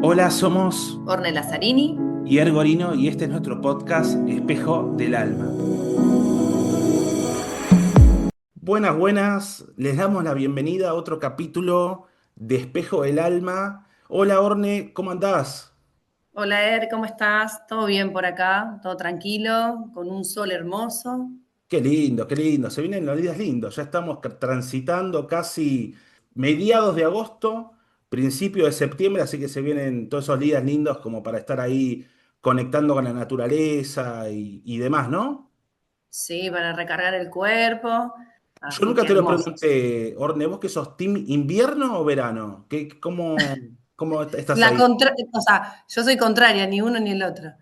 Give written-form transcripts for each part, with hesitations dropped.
Hola, somos Orne Lazzarini. Gorino y este es nuestro podcast Espejo del Alma. Buenas, buenas, les damos la bienvenida a otro capítulo de Espejo del Alma. Hola, Orne, ¿cómo andás? Hola, ¿cómo estás? ¿Todo bien por acá? ¿Todo tranquilo? ¿Con un sol hermoso? Qué lindo, se vienen los días lindos. Ya estamos transitando casi mediados de agosto, principio de septiembre, así que se vienen todos esos días lindos como para estar ahí conectando con la naturaleza y demás, ¿no? Sí, para recargar el cuerpo. Yo Así nunca que te lo hermosos. pregunté, Orne, ¿vos que sos team invierno o verano? ¿Cómo estás ahí? O sea, yo soy contraria, ni uno ni el otro.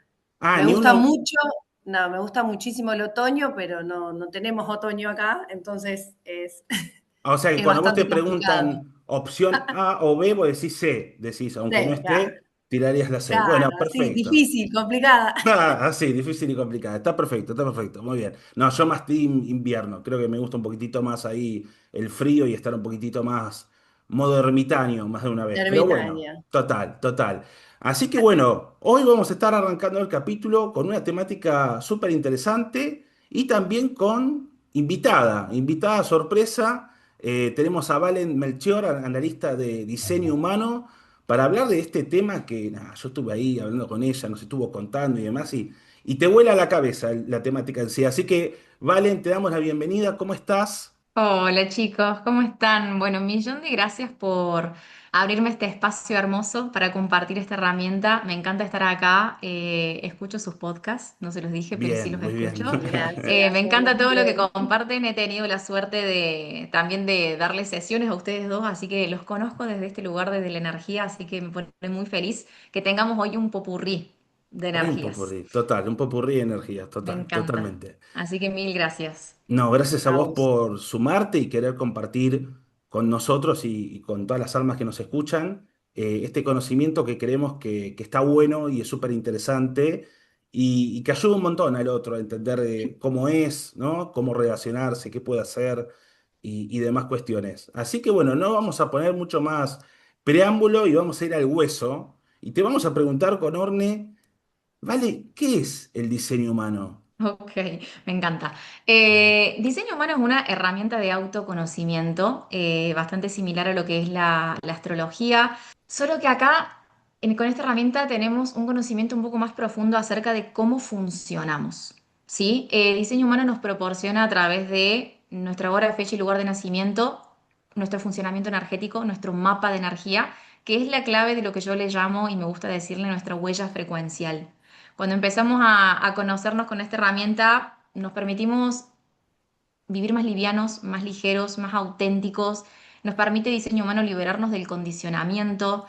Ah, Me ni gusta uno. mucho, no, me gusta muchísimo el otoño, pero no tenemos otoño acá, entonces O sea que es cuando vos te bastante complicado. preguntan opción A o B, vos decís C, decís, aunque no Sí, claro, esté, tirarías la C. Bueno, claro, sí, perfecto. difícil, complicada. Ah, sí, difícil y complicada. Está perfecto, muy bien. No, yo más team invierno. Creo que me gusta un poquitito más ahí el frío y estar un poquitito más modo ermitaño, más de una vez. Pero bueno, Ermitaña. total, total. Así que bueno, hoy vamos a estar arrancando el capítulo con una temática súper interesante y también con invitada sorpresa. Tenemos a Valen Melchior, analista de diseño humano para hablar de este tema que nada, yo estuve ahí hablando con ella, nos estuvo contando y demás, y te vuela la cabeza la temática en sí. Así que, Valen, te damos la bienvenida. ¿Cómo estás? Hola chicos, ¿cómo están? Bueno, un millón de gracias por abrirme este espacio hermoso para compartir esta herramienta. Me encanta estar acá, escucho sus podcasts, no se los dije, pero sí Bien, los muy bien. escucho. Me Gracias, encanta todo lo que igualmente. comparten, he tenido la suerte de también de darles sesiones a ustedes dos, así que los conozco desde este lugar, desde la energía, así que me pone muy feliz que tengamos hoy un popurrí de Hoy energías. un popurrí de energías, Me total, encanta. totalmente. Así que mil gracias. No, gracias a A vos vos. por sumarte y querer compartir con nosotros y con todas las almas que nos escuchan este conocimiento que creemos que está bueno y es súper interesante y que ayuda un montón al otro a entender cómo es, ¿no? Cómo relacionarse, qué puede hacer y demás cuestiones. Así que bueno, no vamos a poner mucho más preámbulo y vamos a ir al hueso y te vamos a preguntar con Orne, ¿vale? ¿Qué es el diseño humano? Ok, me encanta. Diseño humano es una herramienta de autoconocimiento bastante similar a lo que es la astrología, solo que acá con esta herramienta tenemos un conocimiento un poco más profundo acerca de cómo funcionamos. ¿Sí? Diseño humano nos proporciona a través de nuestra hora, fecha y lugar de nacimiento, nuestro funcionamiento energético, nuestro mapa de energía, que es la clave de lo que yo le llamo y me gusta decirle nuestra huella frecuencial. Cuando empezamos a conocernos con esta herramienta, nos permitimos vivir más livianos, más ligeros, más auténticos. Nos permite diseño humano liberarnos del condicionamiento.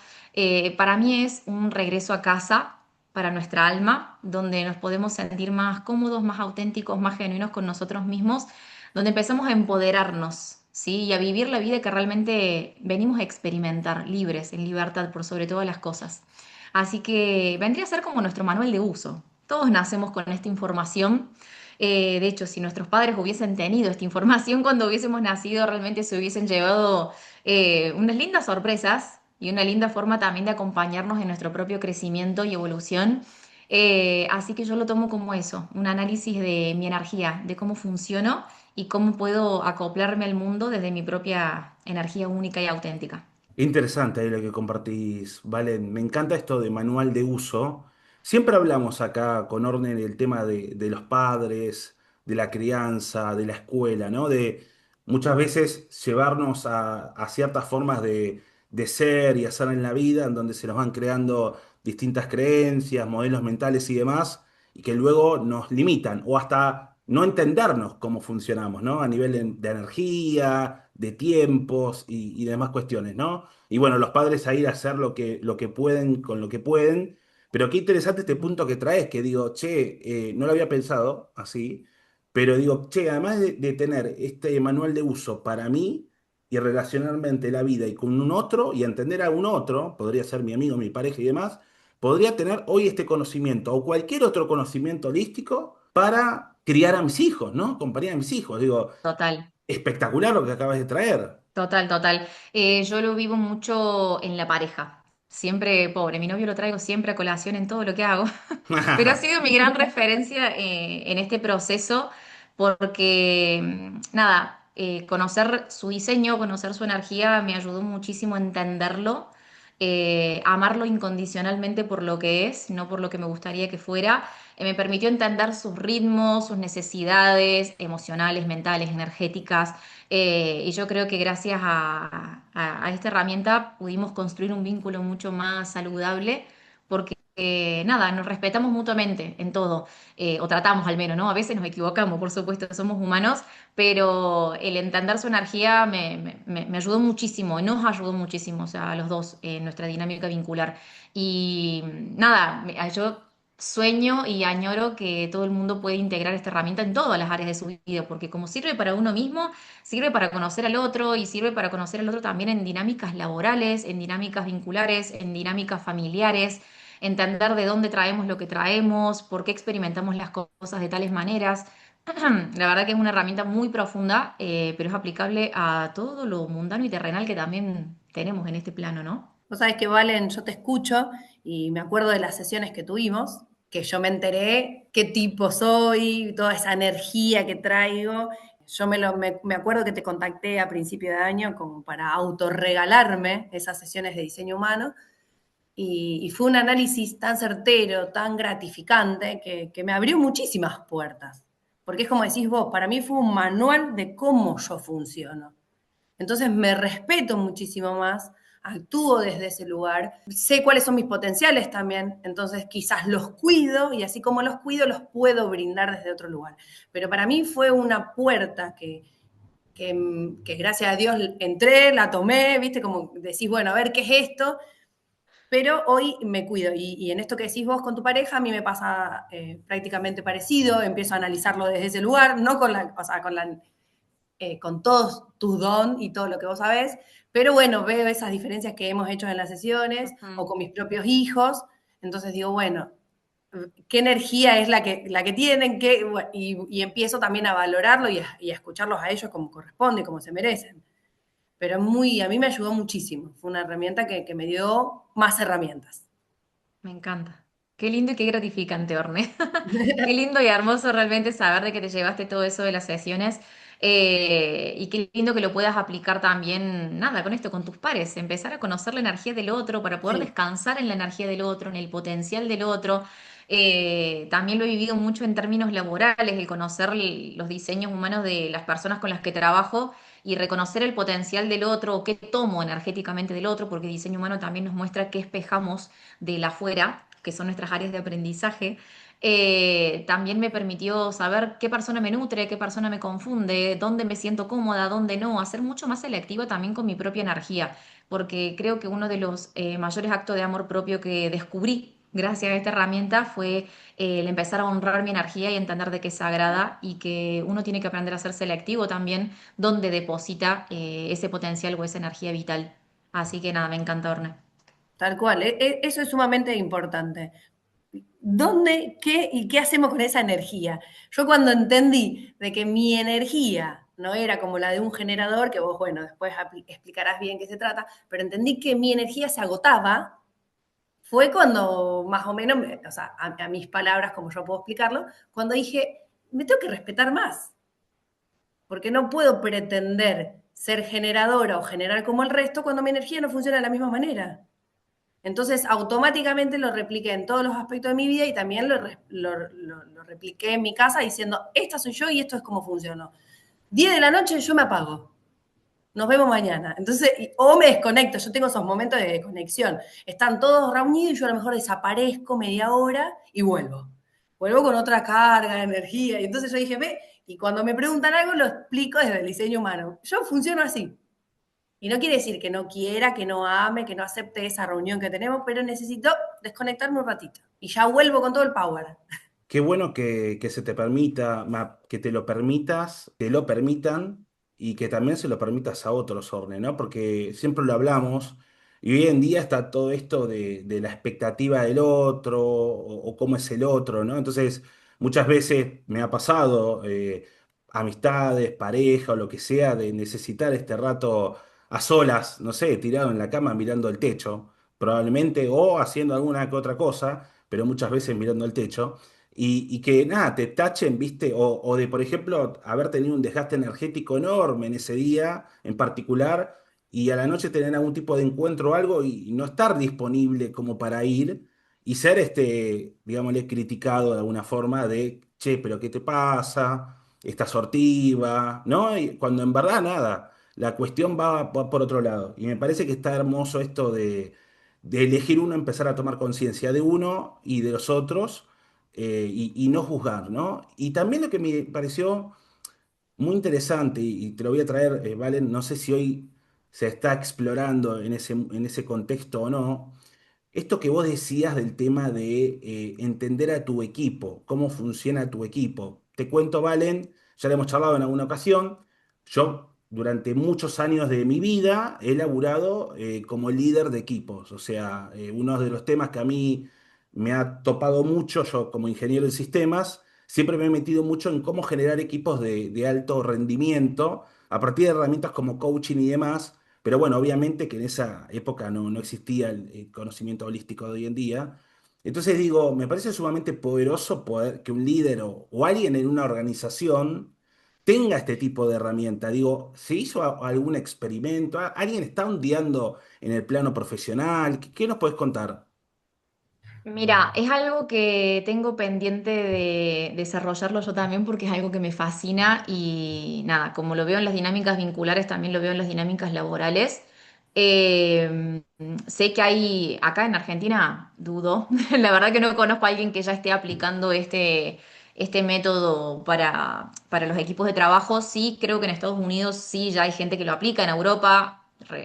Para mí es un regreso a casa para nuestra alma, donde nos podemos sentir más cómodos, más auténticos, más genuinos con nosotros mismos, donde empezamos a empoderarnos, ¿sí? Y a vivir la vida que realmente venimos a experimentar, libres, en libertad por sobre todas las cosas. Así que vendría a ser como nuestro manual de uso. Todos nacemos con esta información. De hecho, si nuestros padres hubiesen tenido esta información cuando hubiésemos nacido, realmente se hubiesen llevado unas lindas sorpresas y una linda forma también de acompañarnos en nuestro propio crecimiento y evolución. Así que yo lo tomo como eso, un análisis de mi energía, de cómo funciono y cómo puedo acoplarme al mundo desde mi propia energía única y auténtica. Interesante ahí lo que compartís, Valen. Me encanta esto de manual de uso. Siempre hablamos acá con Orne del tema de los padres, de la crianza, de la escuela, ¿no? De muchas veces llevarnos a ciertas formas de ser y hacer en la vida, en donde se nos van creando distintas creencias, modelos mentales y demás, y que luego nos limitan o hasta no entendernos cómo funcionamos, ¿no? A nivel de energía, de tiempos y demás cuestiones, ¿no? Y bueno, los padres a ir a hacer lo que pueden con lo que pueden. Pero qué interesante este punto que traes, que digo, che, no lo había pensado así, pero digo, che, además de tener este manual de uso para mí y relacionarme ante la vida y con un otro y entender a un otro, podría ser mi amigo, mi pareja y demás, podría tener hoy este conocimiento o cualquier otro conocimiento holístico para criar a mis hijos, ¿no? Acompañar a mis hijos. Digo, Total. espectacular lo que acabas de traer. Total, total. Yo lo vivo mucho en la pareja. siempre, pobre, mi novio lo traigo siempre a colación en todo lo que hago. Pero ha sido mi gran referencia en este proceso porque, nada, conocer su diseño, conocer su energía me ayudó muchísimo a entenderlo, amarlo incondicionalmente por lo que es, no por lo que me gustaría que fuera. Me permitió entender sus ritmos, sus necesidades emocionales, mentales, energéticas. Y yo creo que gracias a esta herramienta pudimos construir un vínculo mucho más saludable porque nada, nos respetamos mutuamente en todo, o tratamos al menos, ¿no? A veces nos equivocamos, por supuesto, somos humanos, pero el entender su energía me ayudó muchísimo, nos ayudó muchísimo, o sea, a los dos, en nuestra dinámica vincular. Y nada, yo sueño y añoro que todo el mundo pueda integrar esta herramienta en todas las áreas de su vida, porque como sirve para uno mismo, sirve para conocer al otro y sirve para conocer al otro también en dinámicas laborales, en dinámicas vinculares, en dinámicas familiares, entender de dónde traemos lo que traemos, por qué experimentamos las cosas de tales maneras. La verdad que es una herramienta muy profunda, pero es aplicable a todo lo mundano y terrenal que también tenemos en este plano, ¿no? Vos sabés que, Valen, yo te escucho y me acuerdo de las sesiones que tuvimos, que yo me enteré qué tipo soy, toda esa energía que traigo. Yo me acuerdo que te contacté a principio de año como para autorregalarme esas sesiones de diseño humano y fue un análisis tan certero, tan gratificante, que me abrió muchísimas puertas. Porque es como decís vos, para mí fue un manual de cómo yo funciono. Entonces me respeto muchísimo más, actúo desde ese lugar, sé cuáles son mis potenciales también, entonces quizás los cuido y así como los cuido los puedo brindar desde otro lugar. Pero para mí fue una puerta que gracias a Dios entré, la tomé, viste, como decís, bueno, a ver qué es esto, pero hoy me cuido y en esto que decís vos con tu pareja, a mí me pasa prácticamente parecido, empiezo a analizarlo desde ese lugar, no con la, o sea, con todos tus don y todo lo que vos sabés, pero bueno, veo esas diferencias que hemos hecho en las sesiones o Ujú. con mis propios hijos, entonces digo, bueno, ¿qué energía es la que tienen? Y empiezo también a valorarlo y a escucharlos a ellos como corresponde, como se merecen. Pero muy, a mí me ayudó muchísimo, fue una herramienta que me dio más herramientas. Me encanta. Qué lindo y qué gratificante, Orne. Qué lindo y hermoso realmente saber de que te llevaste todo eso de las sesiones, y qué lindo que lo puedas aplicar también, nada, con esto, con tus pares, empezar a conocer la energía del otro para poder Sí, descansar en la energía del otro, en el potencial del otro. También lo he vivido mucho en términos laborales, el conocer los diseños humanos de las personas con las que trabajo y reconocer el potencial del otro o qué tomo energéticamente del otro, porque el diseño humano también nos muestra qué espejamos del afuera, que son nuestras áreas de aprendizaje. También me permitió saber qué persona me nutre, qué persona me confunde, dónde me siento cómoda, dónde no, hacer mucho más selectiva también con mi propia energía, porque creo que uno de los mayores actos de amor propio que descubrí gracias a esta herramienta fue el empezar a honrar mi energía y entender de que es sagrada y que uno tiene que aprender a ser selectivo también donde deposita ese potencial o esa energía vital. Así que nada, me encanta, Orne. tal cual, eso es sumamente importante. ¿Dónde, qué y qué hacemos con esa energía? Yo cuando entendí de que mi energía no era como la de un generador, que vos, bueno, después explicarás bien qué se trata, pero entendí que mi energía se agotaba, fue cuando más o menos, o sea, a mis palabras, como yo puedo explicarlo, cuando dije, me tengo que respetar más, porque no puedo pretender ser generadora o generar como el resto cuando mi energía no funciona de la misma manera. Entonces, automáticamente lo repliqué en todos los aspectos de mi vida y también lo repliqué en mi casa diciendo, esta soy yo y esto es como funciono. 10 de la noche yo me apago. Nos vemos mañana. Entonces, o me desconecto, yo tengo esos momentos de desconexión. Están todos reunidos y yo a lo mejor desaparezco media hora y vuelvo. Vuelvo con otra carga de energía. Y entonces yo dije, ve, y cuando me preguntan algo lo explico desde el diseño humano. Yo funciono así. Y no quiere decir que no quiera, que no ame, que no acepte esa reunión que tenemos, pero necesito desconectarme un ratito. Y ya vuelvo con todo el power. Qué bueno que se te permita, que te lo permitas, te lo permitan y que también se lo permitas a otros, Orne, ¿no? Porque siempre lo hablamos y hoy en día está todo esto de la expectativa del otro o cómo es el otro, ¿no? Entonces, muchas veces me ha pasado, amistades, pareja o lo que sea, de necesitar este rato a solas, no sé, tirado en la cama mirando el techo probablemente, o haciendo alguna que otra cosa, pero muchas veces mirando el techo, y que nada, te tachen, ¿viste? O de, por ejemplo, haber tenido un desgaste energético enorme en ese día en particular, y a la noche tener algún tipo de encuentro o algo y no estar disponible como para ir, y ser, digámosle, criticado de alguna forma de, che, pero ¿qué te pasa? Estás sortiva, ¿no? Y cuando en verdad nada, la cuestión va por otro lado. Y me parece que está hermoso esto de elegir uno, empezar a tomar conciencia de uno y de los otros, y no juzgar, ¿no? Y también lo que me pareció muy interesante, y te lo voy a traer, Valen, no sé si hoy se está explorando en ese contexto o no, esto que vos decías del tema de entender a tu equipo, cómo funciona tu equipo. Te cuento, Valen, ya lo hemos charlado en alguna ocasión. Yo durante muchos años de mi vida he laburado como líder de equipos. O sea, uno de los temas que a mí me ha topado mucho, yo como ingeniero de sistemas, siempre me he metido mucho en cómo generar equipos de alto rendimiento a partir de herramientas como coaching y demás. Pero bueno, obviamente que en esa época no existía el conocimiento holístico de hoy en día. Entonces digo, me parece sumamente poderoso poder que un líder o alguien en una organización tenga este tipo de herramienta. Digo, ¿se hizo algún experimento? ¿Alguien está ondeando en el plano profesional? ¿Qué nos puedes contar? Mira, es algo que tengo pendiente de desarrollarlo yo también porque es algo que me fascina y nada, como lo veo en las dinámicas vinculares, también lo veo en las dinámicas laborales. Eh, Sé que hay, acá en Argentina, dudo, la verdad que no conozco a alguien que ya esté aplicando este método para los equipos de trabajo. Sí, creo que en Estados Unidos sí ya hay gente que lo aplica, en Europa.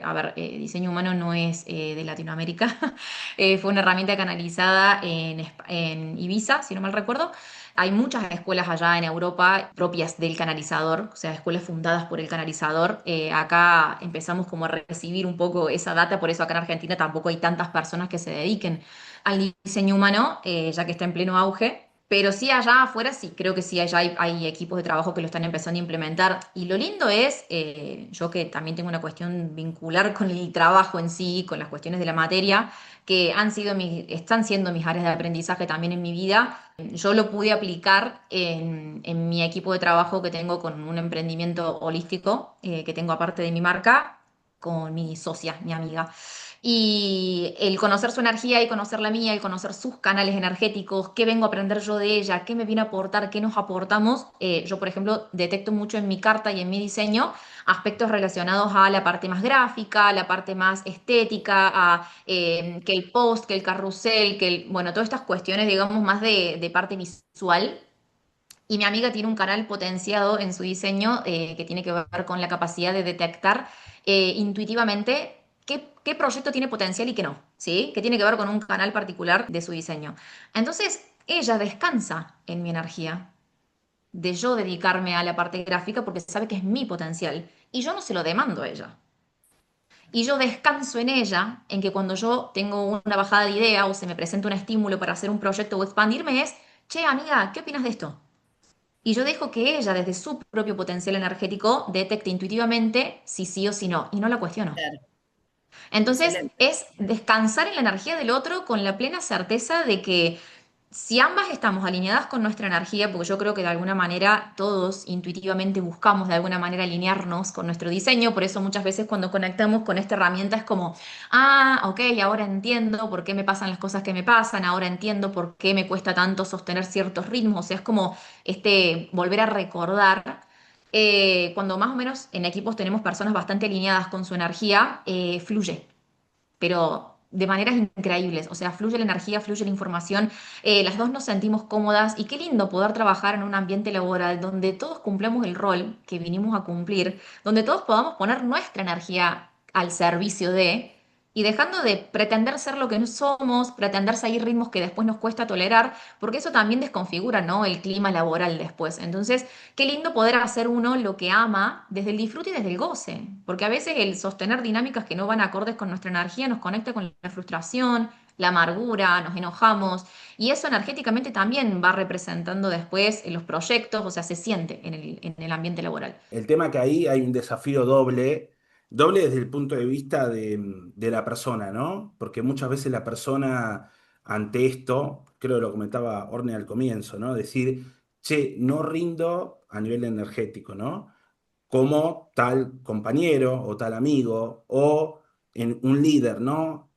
A ver, diseño humano no es de Latinoamérica. Fue una herramienta canalizada en Ibiza, si no mal recuerdo. Hay muchas escuelas allá en Europa propias del canalizador, o sea, escuelas fundadas por el canalizador. Acá empezamos como a recibir un poco esa data, por eso acá en Argentina tampoco hay tantas personas que se dediquen al diseño humano, ya que está en pleno auge. Pero sí, allá afuera sí, creo que sí, allá hay equipos de trabajo que lo están empezando a implementar. Y lo lindo es, yo que también tengo una cuestión vincular con el trabajo en sí, con las cuestiones de la materia, que están siendo mis áreas de aprendizaje también en mi vida. Yo lo pude aplicar en mi equipo de trabajo que tengo con un emprendimiento holístico que tengo aparte de mi marca, con mi socia, mi amiga. Y el conocer su energía y conocer la mía, el conocer sus canales energéticos, qué vengo a aprender yo de ella, qué me viene a aportar, qué nos aportamos. Yo, por ejemplo, detecto mucho en mi carta y en mi diseño aspectos relacionados a la parte más gráfica, la parte más estética, a que el post, que el carrusel, bueno, todas estas cuestiones, digamos, más de parte visual. Y mi amiga tiene un canal potenciado en su diseño que tiene que ver con la capacidad de detectar intuitivamente qué proyecto tiene potencial y qué no, ¿sí? Que tiene que ver con un canal particular de su diseño. Entonces, ella descansa en mi energía de yo dedicarme a la parte gráfica porque sabe que es mi potencial y yo no se lo demando a ella. Y yo descanso en ella, en que cuando yo tengo una bajada de idea o se me presenta un estímulo para hacer un proyecto o expandirme es, che, amiga, ¿qué opinas de esto? Y yo dejo que ella, desde su propio potencial energético, detecte intuitivamente si sí o si no, y no la cuestiono. Claro, Entonces, excelente. es descansar en la energía del otro con la plena certeza de que si ambas estamos alineadas con nuestra energía, porque yo creo que de alguna manera todos intuitivamente buscamos de alguna manera alinearnos con nuestro diseño, por eso muchas veces cuando conectamos con esta herramienta es como, ah, ok, ahora entiendo por qué me pasan las cosas que me pasan, ahora entiendo por qué me cuesta tanto sostener ciertos ritmos, o sea, es como volver a recordar. Cuando más o menos en equipos tenemos personas bastante alineadas con su energía, fluye pero de maneras increíbles. O sea, fluye la energía, fluye la información, las dos nos sentimos cómodas y qué lindo poder trabajar en un ambiente laboral donde todos cumplamos el rol que vinimos a cumplir, donde todos podamos poner nuestra energía al servicio de... Y dejando de pretender ser lo que no somos, pretender seguir ritmos que después nos cuesta tolerar, porque eso también desconfigura, ¿no? El clima laboral después. Entonces, qué lindo poder hacer uno lo que ama desde el disfrute y desde el goce, porque a veces el sostener dinámicas que no van acordes con nuestra energía nos conecta con la frustración, la amargura, nos enojamos y eso energéticamente también va representando después en los proyectos, o sea, se siente en el ambiente laboral. El tema que ahí hay un desafío doble Doble desde el punto de vista de la persona, ¿no? Porque muchas veces la persona ante esto, creo que lo comentaba Orne al comienzo, ¿no? Decir, che, no rindo a nivel energético, ¿no? Como tal compañero o tal amigo o en un líder, ¿no?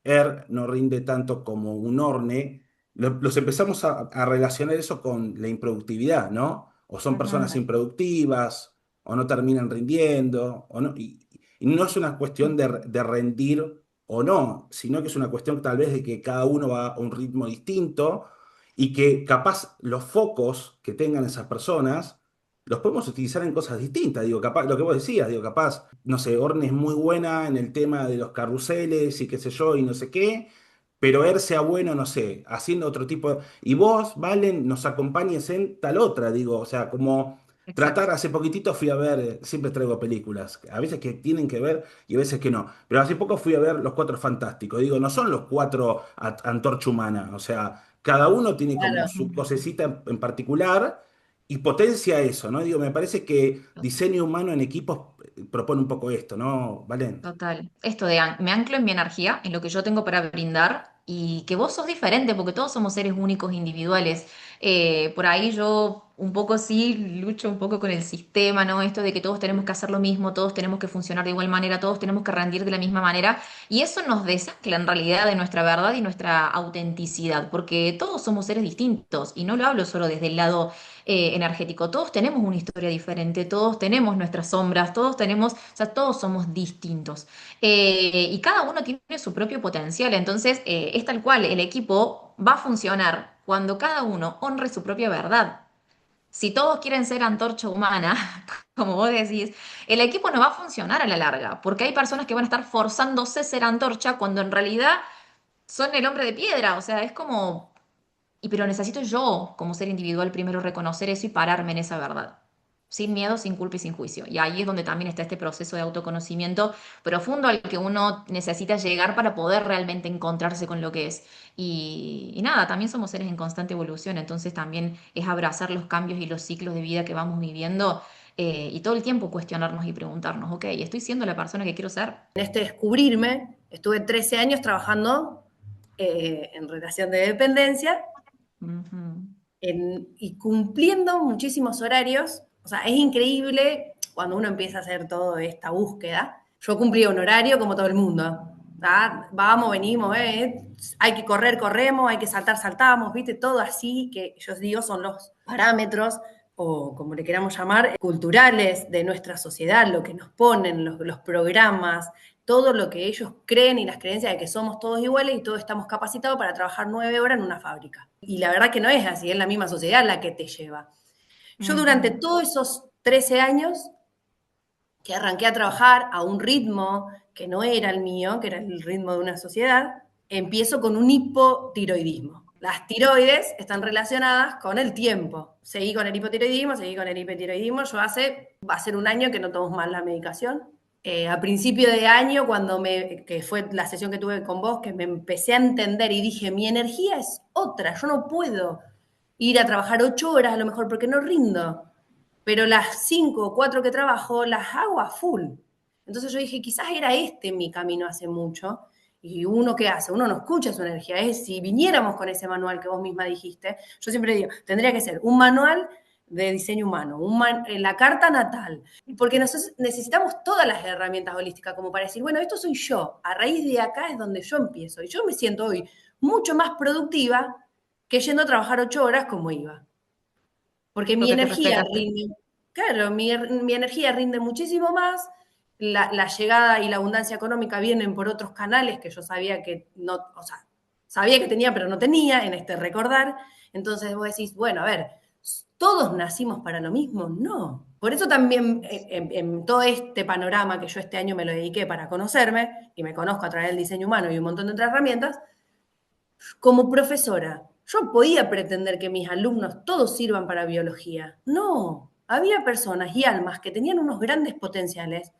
No rinde tanto como un Orne. Los empezamos a relacionar eso con la improductividad, ¿no? O son personas Ujú, improductivas, o no terminan rindiendo, o no, y no es una cuestión de rendir o no, sino que es una cuestión tal vez de que cada uno va a un ritmo distinto y que capaz los focos que tengan esas personas los podemos utilizar en cosas distintas. Digo, capaz, lo que vos decías, digo, capaz, no sé, Orne es muy buena en el tema de los carruseles y qué sé yo y no sé qué, pero él sea bueno, no sé, haciendo otro tipo de... Y vos, Valen, nos acompañes en tal otra, digo, o sea, como tratar, exacto. hace poquitito fui a ver, siempre traigo películas, a veces que tienen que ver y a veces que no, pero hace poco fui a ver Los Cuatro Fantásticos, digo, no son los cuatro Antorcha Humana, o sea, cada uno tiene como Claro. su cosecita en particular y potencia eso, ¿no? Digo, me parece que diseño humano en equipos propone un poco esto, ¿no, Valen? Total. Esto de me anclo en mi energía, en lo que yo tengo para brindar y que vos sos diferente porque todos somos seres únicos, individuales. Por ahí yo un poco sí lucho un poco con el sistema, ¿no? Esto de que todos tenemos que hacer lo mismo, todos tenemos que funcionar de igual manera, todos tenemos que rendir de la misma manera y eso nos desancla en realidad de nuestra verdad y nuestra autenticidad porque todos somos seres distintos y no lo hablo solo desde el lado energético. Todos tenemos una historia diferente, todos tenemos nuestras sombras, todos tenemos, o sea, todos somos distintos. Y cada uno tiene su propio potencial, entonces es tal cual, el equipo va a funcionar cuando cada uno honre su propia verdad. Si todos quieren ser antorcha humana, como vos decís, el equipo no va a funcionar a la larga, porque hay personas que van a estar forzándose a ser antorcha cuando en realidad son el hombre de piedra, o sea, es como, y pero necesito yo, como ser individual, primero reconocer eso y pararme en esa verdad. Sin miedo, sin culpa y sin juicio. Y ahí es donde también está este proceso de autoconocimiento profundo al que uno necesita llegar para poder realmente encontrarse con lo que es. Y nada, también somos seres en constante evolución, entonces también es abrazar los cambios y los ciclos de vida que vamos viviendo y todo el tiempo cuestionarnos y preguntarnos, ok, ¿estoy siendo la persona que quiero ser? En este descubrirme, estuve 13 años trabajando en relación de dependencia Ujú. y cumpliendo muchísimos horarios. O sea, es increíble cuando uno empieza a hacer toda esta búsqueda. Yo cumplía un horario como todo el mundo. ¿Tá? Vamos, venimos, hay que correr, corremos, hay que saltar, saltamos, ¿viste? Todo así que yo digo son los parámetros o como le queramos llamar, culturales de nuestra sociedad, lo que nos ponen, los programas, todo lo que ellos creen y las creencias de que somos todos iguales y todos estamos capacitados para trabajar 9 horas en una fábrica. Y la verdad que no es así, es la misma sociedad la que te lleva. Yo durante Ujú. todos esos 13 años que arranqué a trabajar a un ritmo que no era el mío, que era el ritmo de una sociedad, empiezo con un hipotiroidismo. Las tiroides están relacionadas con el tiempo. Seguí con el hipotiroidismo, seguí con el hipotiroidismo. Va a ser un año que no tomo más la medicación. A principio de año, que fue la sesión que tuve con vos, que me empecé a entender y dije, mi energía es otra, yo no puedo ir a trabajar 8 horas a lo mejor porque no rindo, pero las 5 o 4 que trabajo las hago a full. Entonces yo dije, quizás era este mi camino hace mucho. Y uno qué hace, uno no escucha su energía. Es si viniéramos con ese manual que vos misma dijiste, yo siempre digo, tendría que ser un manual de diseño humano, la carta natal, porque nosotros necesitamos todas las herramientas holísticas como para decir, bueno, esto soy yo, a raíz de acá es donde yo empiezo, y yo me siento hoy mucho más productiva que yendo a trabajar 8 horas como iba. Porque mi Porque te energía respetaste. rinde, claro, mi energía rinde muchísimo más, la llegada y la abundancia económica vienen por otros canales que yo sabía que no, o sea, sabía que tenía, pero no tenía en este recordar. Entonces vos decís, bueno, a ver, ¿todos nacimos para lo mismo? No. Por eso también en todo este panorama que yo este año me lo dediqué para conocerme, y me conozco a través del diseño humano y un montón de otras herramientas, como profesora, yo podía pretender que mis alumnos todos sirvan para biología. No, había personas y almas que tenían unos grandes potenciales,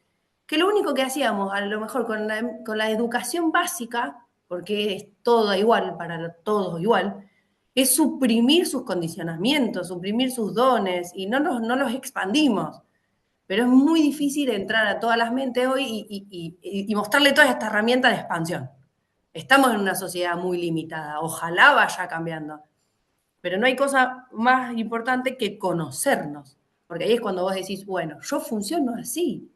que lo único que hacíamos, a lo mejor con la educación básica, porque es todo igual, para todos igual, es suprimir sus condicionamientos, suprimir sus dones y no los expandimos. pero es muy difícil entrar a todas las mentes hoy y mostrarle toda esta herramienta de expansión. Estamos en una sociedad muy limitada, ojalá vaya cambiando, pero no hay cosa más importante que conocernos, porque ahí es cuando vos decís, bueno, yo funciono así,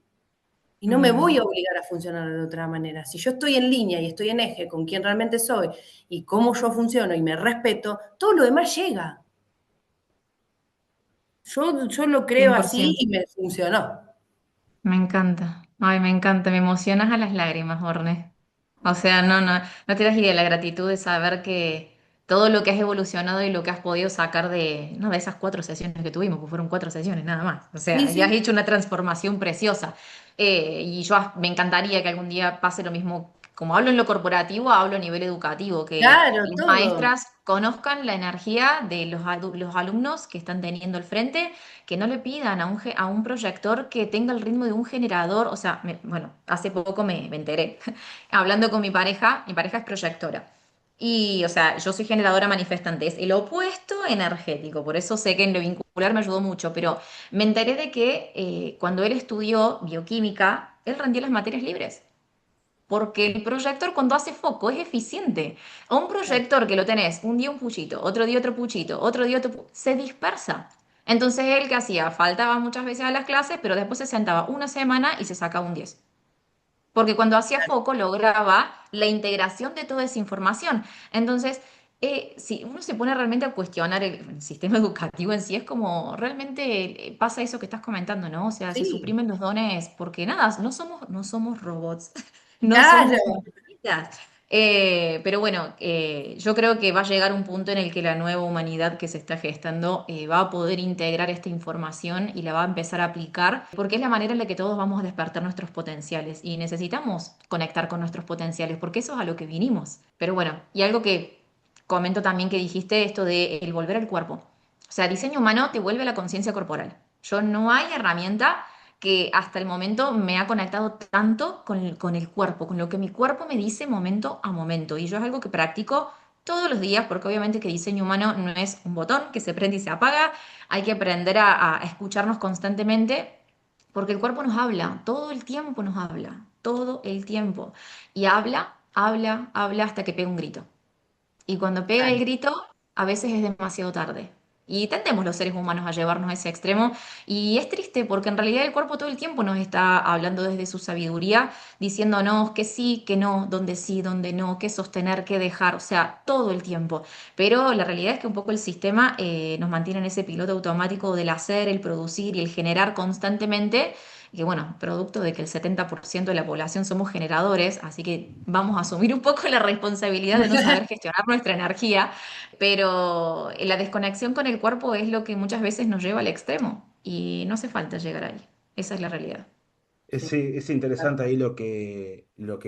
y no me voy a Mm, obligar a funcionar de otra manera. Si yo estoy en línea y estoy en eje con quién realmente soy y cómo yo funciono y me respeto, todo lo demás llega. Yo lo creo así 100%. y me funcionó. Me encanta. Ay, me encanta. Me emocionas a las lágrimas, Orne. O sea, no te das idea de la gratitud de saber que todo lo que has evolucionado y lo que has podido sacar de, no, de esas 4 sesiones que tuvimos, pues fueron 4 sesiones nada más. O Sí, sea, ya has sí, hecho una transformación preciosa. Y yo me encantaría que algún día pase lo mismo. Como hablo en lo corporativo, hablo a nivel educativo, que claro, las todo. maestras conozcan la energía de los alumnos que están teniendo al frente, que no le pidan a un proyector que tenga el ritmo de un generador. O sea, bueno, hace poco me enteré, hablando con mi pareja es proyectora. Y, o sea, yo soy generadora manifestante, es el opuesto energético, por eso sé que en lo vincular me ayudó mucho, pero me enteré de que cuando él estudió bioquímica, él rendía las materias libres. Porque el proyector cuando hace foco es eficiente. A un proyector que lo tenés un día un puchito, otro día otro puchito, otro día otro se dispersa. Entonces él que hacía, faltaba muchas veces a las clases, pero después se sentaba una semana y se sacaba un 10. Porque cuando hacía foco lograba la integración de toda esa información. Entonces, si uno se pone realmente a cuestionar el sistema educativo en sí, es como realmente pasa eso que estás comentando, ¿no? O sea, se Sí, suprimen los dones porque nada, no somos robots, no somos claro. computadoras. Pero bueno, yo creo que va a llegar un punto en el que la nueva humanidad que se está gestando va a poder integrar esta información y la va a empezar a aplicar, porque es la manera en la que todos vamos a despertar nuestros potenciales y necesitamos conectar con nuestros potenciales, porque eso es a lo que vinimos. Pero bueno, y algo que comento también que dijiste, esto de el volver al cuerpo. O sea, diseño humano te vuelve a la conciencia corporal. Yo no hay herramienta que hasta el momento me ha conectado tanto con el cuerpo, con lo que mi cuerpo me dice momento a momento. Y yo es algo que practico todos los días, porque obviamente que diseño humano no es un botón que se prende y se apaga, hay que aprender a escucharnos constantemente, porque el cuerpo nos habla, todo el tiempo nos habla, todo el tiempo. Y habla, habla, habla hasta que pega un grito. Y cuando pega el grito, a veces es demasiado tarde. Y tendemos los seres humanos a llevarnos a ese extremo. Y es triste porque en realidad el cuerpo todo el tiempo nos está hablando desde su sabiduría, diciéndonos que sí, que no, dónde sí, dónde no, qué sostener, qué dejar, o sea, todo el tiempo. Pero la realidad es que un poco el sistema nos mantiene en ese piloto automático del hacer, el producir y el generar constantemente, que bueno, producto de que el 70% de la población somos generadores, así que vamos a asumir un poco la responsabilidad de no saber gestionar nuestra energía, pero la desconexión con el cuerpo es lo que muchas veces nos lleva al extremo y no hace falta llegar ahí. Esa es la realidad. Es interesante ahí lo que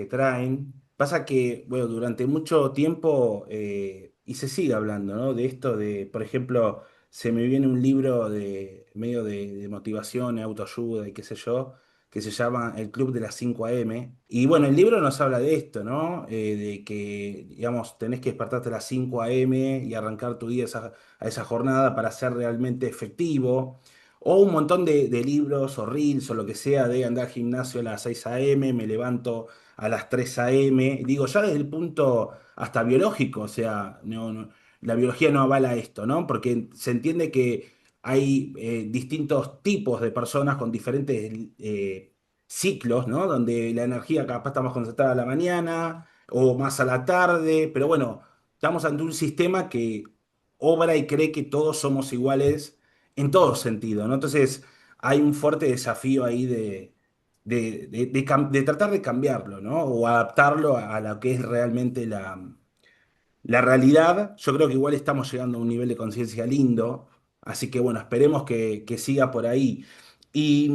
traen. Pasa que, bueno, durante mucho tiempo, y se sigue hablando, ¿no? De esto de, por ejemplo, se me viene un libro de medio de motivación, autoayuda y qué sé yo, que se llama El Club de las 5 a.m. Y bueno, el libro nos habla de esto, ¿no? De que, digamos, tenés que despertarte a las 5 a.m. y arrancar tu día a esa jornada para ser realmente efectivo. O un montón de libros o reels o lo que sea de andar al gimnasio a las 6 a.m., me levanto a las 3 a.m. Digo, ya desde el punto hasta biológico, o sea, la biología no avala esto, ¿no? Porque se entiende que hay distintos tipos de personas con diferentes ciclos, ¿no? Donde la energía capaz está más concentrada a la mañana o más a la tarde, pero bueno, estamos ante un sistema que obra y cree que todos somos iguales en todo sentido, ¿no? Entonces hay un fuerte desafío ahí de tratar de cambiarlo, ¿no? O adaptarlo a lo que es realmente la realidad. Yo creo que igual estamos llegando a un nivel de conciencia lindo, así que bueno, esperemos que siga por ahí. Y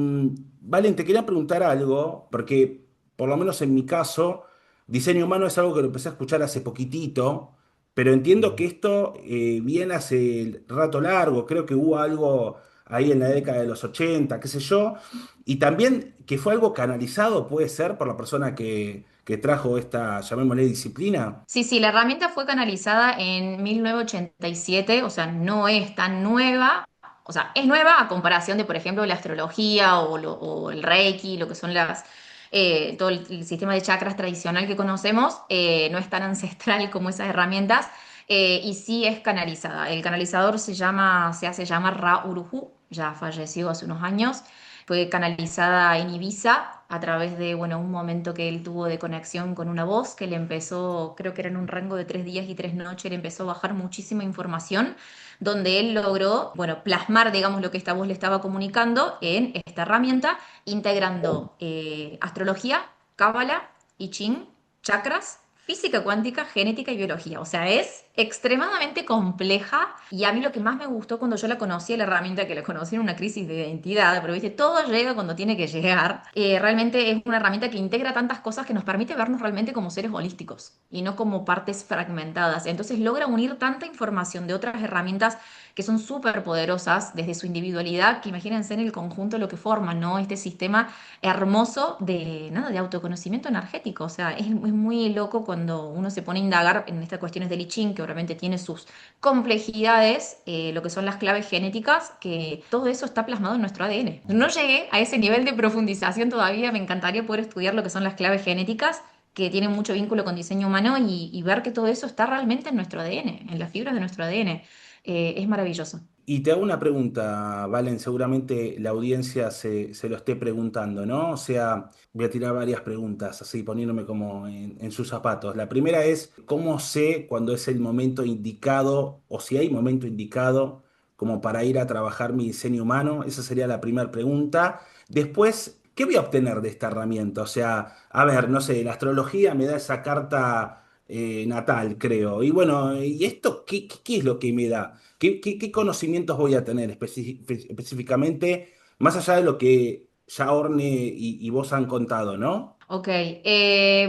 Valen, te quería preguntar algo, porque por lo menos en mi caso, diseño humano es algo que lo empecé a escuchar hace poquitito, pero entiendo que esto viene hace rato largo, creo que hubo algo ahí en la década de los 80, qué sé yo, y también que fue algo canalizado, puede ser, por la persona que trajo esta, llamémosle, disciplina. Sí, sí, la herramienta fue canalizada en 1987, o sea, no es tan nueva. O sea, es nueva a comparación de, por ejemplo, la astrología o el Reiki, lo que son todo el sistema de chakras tradicional que conocemos, no es tan ancestral como esas herramientas. Y sí es canalizada. El canalizador se hace llamar Ra Uruhu, ya falleció hace unos años. Fue canalizada en Ibiza a través de, bueno, un momento que él tuvo de conexión con una voz que le empezó, creo que era en un rango de 3 días y 3 noches, le empezó a bajar muchísima información, donde él logró, bueno, plasmar, digamos, lo que esta voz le estaba comunicando en esta herramienta, integrando astrología, cábala, I Ching, chakras, física cuántica, genética y biología. O sea, es extremadamente compleja y a mí lo que más me gustó cuando yo la conocí, la herramienta que la conocí en una crisis de identidad, pero viste, todo llega cuando tiene que llegar. Realmente es una herramienta que integra tantas cosas que nos permite vernos realmente como seres holísticos y no como partes fragmentadas. Entonces logra unir tanta información de otras herramientas que son súper poderosas desde su individualidad, que imagínense en el conjunto lo que forman, ¿no? Este sistema hermoso de, nada, de autoconocimiento energético. O sea, es muy loco cuando uno se pone a indagar en estas cuestiones del I Ching, que obviamente tiene sus complejidades, lo que son las claves genéticas, que todo eso está plasmado en nuestro ADN. No llegué a ese nivel de profundización todavía, me encantaría poder estudiar lo que son las claves genéticas que tienen mucho vínculo con diseño humano y ver que todo eso está realmente en nuestro ADN, en las fibras de nuestro ADN. Es maravilloso. Y te hago una pregunta, Valen, seguramente la audiencia se lo esté preguntando, ¿no? O sea, voy a tirar varias preguntas, así poniéndome como en sus zapatos. La primera es, ¿cómo sé cuándo es el momento indicado o si hay momento indicado como para ir a trabajar mi diseño humano? Esa sería la primera pregunta. Después, ¿qué voy a obtener de esta herramienta? O sea, a ver, no sé, la astrología me da esa carta natal, creo. Y bueno, ¿y esto qué es lo que me da? ¿Qué conocimientos voy a tener específicamente, más allá de lo que ya Orne y vos han contado, ¿no? Ok,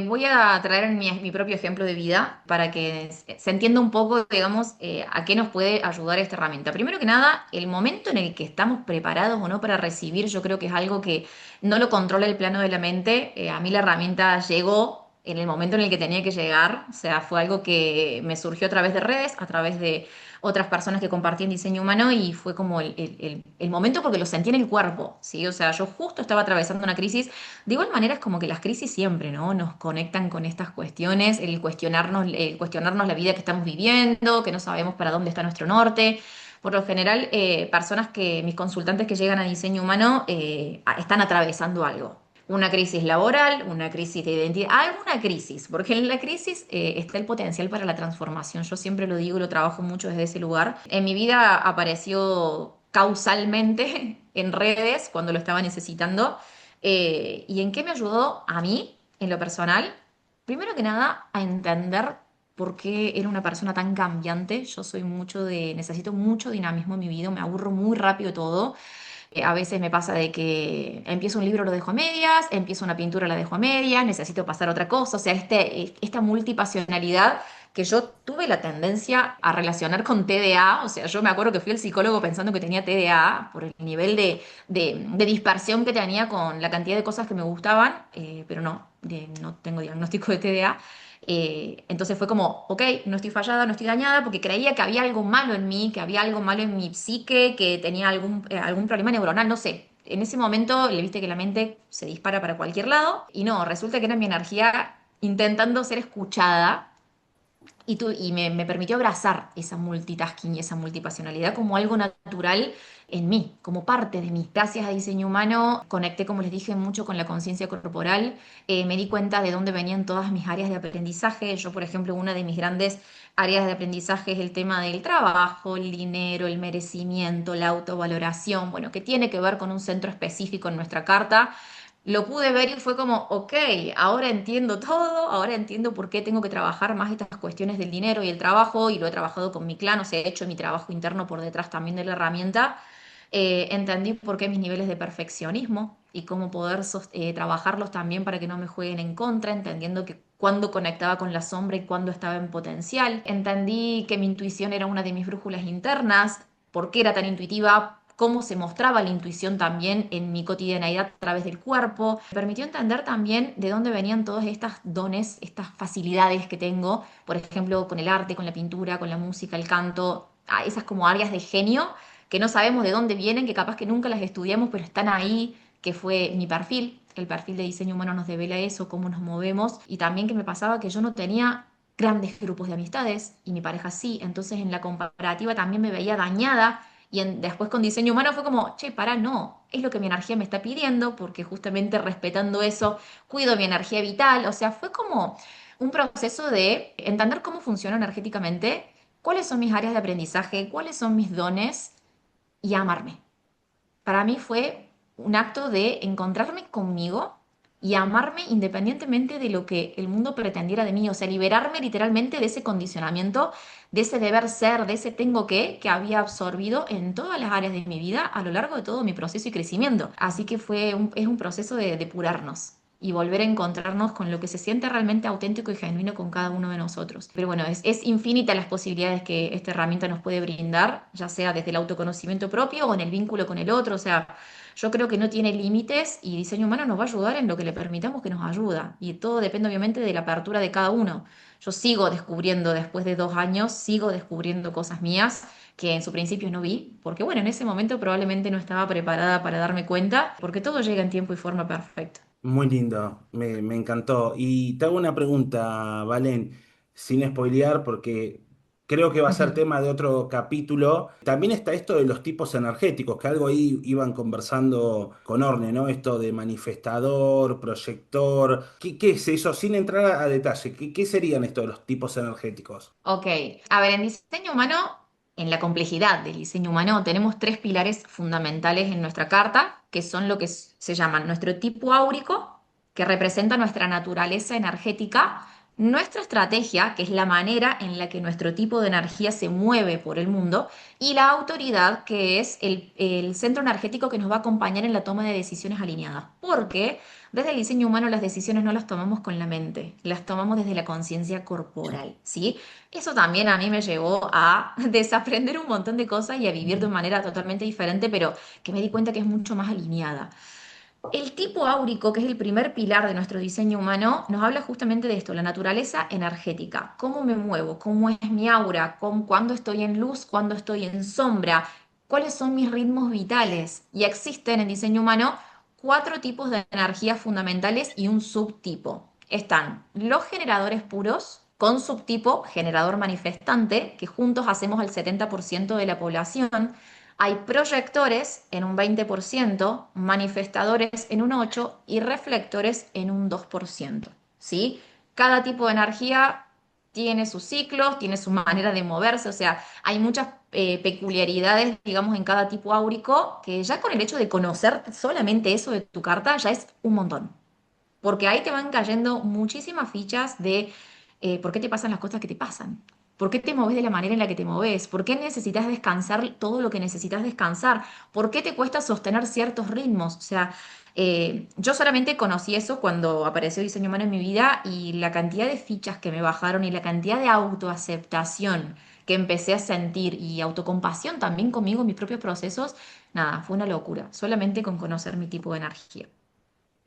voy a traer mi propio ejemplo de vida para que se entienda un poco, digamos, a qué nos puede ayudar esta herramienta. Primero que nada, el momento en el que estamos preparados o no para recibir, yo creo que es algo que no lo controla el plano de la mente. A mí la herramienta llegó en el momento en el que tenía que llegar, o sea, fue algo que me surgió a través de redes, a través de otras personas que compartían diseño humano y fue como el momento porque lo sentí en el cuerpo, ¿sí? O sea, yo justo estaba atravesando una crisis. De igual manera es como que las crisis siempre, ¿no? Nos conectan con estas cuestiones, el cuestionarnos la vida que estamos viviendo, que no sabemos para dónde está nuestro norte. Por lo general, mis consultantes que llegan a diseño humano, están atravesando algo. Una crisis laboral, una crisis de identidad, alguna crisis, porque en la crisis está el potencial para la transformación. Yo siempre lo digo y lo trabajo mucho desde ese lugar. En mi vida apareció causalmente en redes cuando lo estaba necesitando. ¿Y en qué me ayudó a mí, en lo personal? Primero que nada, a entender por qué era una persona tan cambiante. Yo soy necesito mucho dinamismo en mi vida, me aburro muy rápido todo. A veces me pasa de que empiezo un libro, lo dejo a medias, empiezo una pintura, la dejo a medias, necesito pasar a otra cosa. O sea, esta multipasionalidad que yo tuve la tendencia a relacionar con TDA. O sea, yo me acuerdo que fui al psicólogo pensando que tenía TDA por el nivel de dispersión que tenía con la cantidad de cosas que me gustaban, pero no, no tengo diagnóstico de TDA. Entonces fue como, ok, no estoy fallada, no estoy dañada, porque creía que había algo malo en mí, que había algo malo en mi psique, que tenía algún problema neuronal, no sé. En ese momento le viste que la mente se dispara para cualquier lado y no, resulta que era mi energía intentando ser escuchada y me permitió abrazar esa multitasking y esa multipasionalidad como algo natural en mí, como parte de mí. Gracias a diseño humano conecté, como les dije, mucho con la conciencia corporal. Me di cuenta de dónde venían todas mis áreas de aprendizaje. Yo, por ejemplo, una de mis grandes áreas de aprendizaje es el tema del trabajo, el dinero, el merecimiento, la autovaloración, bueno, que tiene que ver con un centro específico en nuestra carta. Lo pude ver y fue como, ok, ahora entiendo todo, ahora entiendo por qué tengo que trabajar más estas cuestiones del dinero y el trabajo, y lo he trabajado con mi clan, o sea, he hecho mi trabajo interno por detrás también de la herramienta. Entendí por qué mis niveles de perfeccionismo y cómo poder trabajarlos también para que no me jueguen en contra, entendiendo que cuando conectaba con la sombra y cuando estaba en potencial. Entendí que mi intuición era una de mis brújulas internas, por qué era tan intuitiva, cómo se mostraba la intuición también en mi cotidianeidad a través del cuerpo. Me permitió entender también de dónde venían todos estos dones, estas facilidades que tengo, por ejemplo, con el arte, con la pintura, con la música, el canto, esas como áreas de genio que no sabemos de dónde vienen, que capaz que nunca las estudiamos, pero están ahí, que fue mi perfil. El perfil de diseño humano nos devela eso, cómo nos movemos, y también que me pasaba que yo no tenía grandes grupos de amistades y mi pareja sí, entonces en la comparativa también me veía dañada y después con diseño humano fue como, che, pará, no, es lo que mi energía me está pidiendo, porque justamente respetando eso, cuido mi energía vital, o sea, fue como un proceso de entender cómo funciono energéticamente, cuáles son mis áreas de aprendizaje, cuáles son mis dones y amarme. Para mí fue un acto de encontrarme conmigo y amarme independientemente de lo que el mundo pretendiera de mí, o sea, liberarme literalmente de ese condicionamiento, de ese deber ser, de ese tengo que había absorbido en todas las áreas de mi vida a lo largo de todo mi proceso y crecimiento. Así que es un proceso de depurarnos y volver a encontrarnos con lo que se siente realmente auténtico y genuino con cada uno de nosotros. Pero bueno, es infinita las posibilidades que esta herramienta nos puede brindar, ya sea desde el autoconocimiento propio o en el vínculo con el otro. O sea, yo creo que no tiene límites y diseño humano nos va a ayudar en lo que le permitamos que nos ayuda. Y todo depende obviamente de la apertura de cada uno. Yo sigo descubriendo, después de 2 años, sigo descubriendo cosas mías que en su principio no vi, porque bueno, en ese momento probablemente no estaba preparada para darme cuenta, porque todo llega en tiempo y forma perfecta. Muy lindo, me encantó. Y te hago una pregunta, Valen, sin spoilear, porque creo que va a ser Ujú. tema de otro capítulo. También está esto de los tipos energéticos, que algo ahí iban conversando con Orne, ¿no? Esto de manifestador, proyector. ¿Qué es eso? Sin entrar a detalle, ¿qué serían estos de los tipos energéticos? Ok, a ver, en diseño humano, en la complejidad del diseño humano, tenemos 3 pilares fundamentales en nuestra carta, que son lo que se llaman nuestro tipo áurico, que representa nuestra naturaleza energética, nuestra estrategia, que es la manera en la que nuestro tipo de energía se mueve por el mundo, y la autoridad, que es el centro energético que nos va a acompañar en la toma de decisiones alineadas. Porque desde el diseño humano las decisiones no las tomamos con la mente, las tomamos desde la conciencia corporal, ¿sí? Eso también a mí me llevó a desaprender un montón de cosas y a vivir de una manera totalmente diferente, pero que me di cuenta que es mucho más alineada. El tipo áurico, que es el primer pilar de nuestro diseño humano, nos habla justamente de esto, la naturaleza energética, cómo me muevo, cómo es mi aura, cuándo estoy en luz, cuándo estoy en sombra, cuáles son mis ritmos vitales. Y existen en diseño humano 4 tipos de energías fundamentales y un subtipo. Están los generadores puros, con subtipo generador manifestante, que juntos hacemos el 70% de la población. Hay proyectores en un 20%, manifestadores en un 8% y reflectores en un 2%. ¿Sí? Cada tipo de energía tiene sus ciclos, tiene su manera de moverse, o sea, hay muchas peculiaridades, digamos, en cada tipo áurico que ya con el hecho de conocer solamente eso de tu carta ya es un montón. Porque ahí te van cayendo muchísimas fichas de por qué te pasan las cosas que te pasan. ¿Por qué te moves de la manera en la que te moves? ¿Por qué necesitas descansar todo lo que necesitas descansar? ¿Por qué te cuesta sostener ciertos ritmos? O sea, yo solamente conocí eso cuando apareció Diseño Humano en mi vida y la cantidad de fichas que me bajaron y la cantidad de autoaceptación que empecé a sentir y autocompasión también conmigo en mis propios procesos, nada, fue una locura, solamente con conocer mi tipo de energía.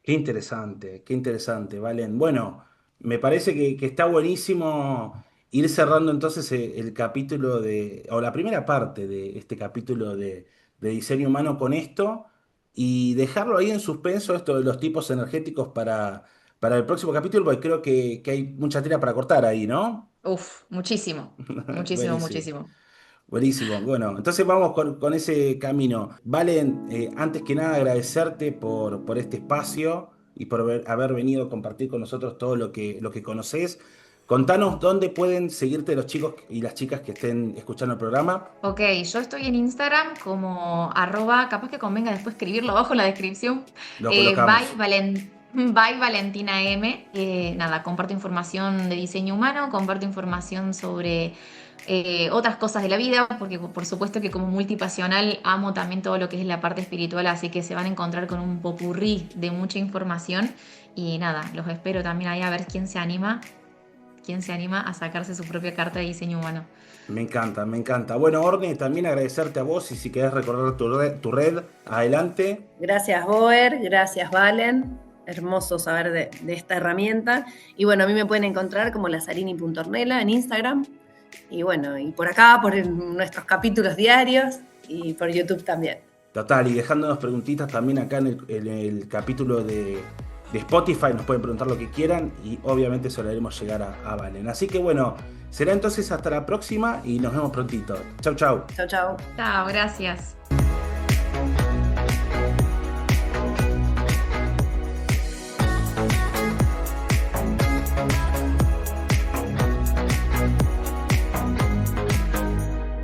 Qué interesante, Valen. Bueno, me parece que está buenísimo ir cerrando entonces el capítulo o la primera parte de este capítulo de diseño humano con esto y dejarlo ahí en suspenso, esto de los tipos energéticos para el próximo capítulo, porque creo que hay mucha tela para cortar ahí, ¿no? Uf, muchísimo, muchísimo, Buenísimo. muchísimo. Buenísimo. Bueno, entonces vamos con ese camino. Valen, antes que nada agradecerte por este espacio y por haber venido a compartir con nosotros todo lo que conocés. Contanos dónde pueden seguirte los chicos y las chicas que estén escuchando el programa. Ok, yo estoy en Instagram como capaz que convenga después escribirlo abajo en la descripción, Lo colocamos. by Valentina M. Nada, comparto información de diseño humano, comparto información sobre otras cosas de la vida, porque por supuesto que como multipasional amo también todo lo que es la parte espiritual, así que se van a encontrar con un popurrí de mucha información. Y nada, los espero también ahí a ver quién se anima a sacarse su propia carta de diseño humano. Me encanta, me encanta. Bueno, Orne, también agradecerte a vos y si querés recordar tu red, adelante. Gracias, Boer, gracias, Valen. Hermoso saber de esta herramienta. Y bueno, a mí me pueden encontrar como lazarini.ornella en Instagram. Y bueno, y por acá, nuestros capítulos diarios. y por YouTube también. Total, y dejándonos preguntitas también acá en el capítulo de Spotify, nos pueden preguntar lo que quieran y obviamente se lo haremos llegar a Valen. Así que bueno, será entonces hasta la próxima y nos vemos prontito. Chau, chau. Chau, chau. Chao, gracias.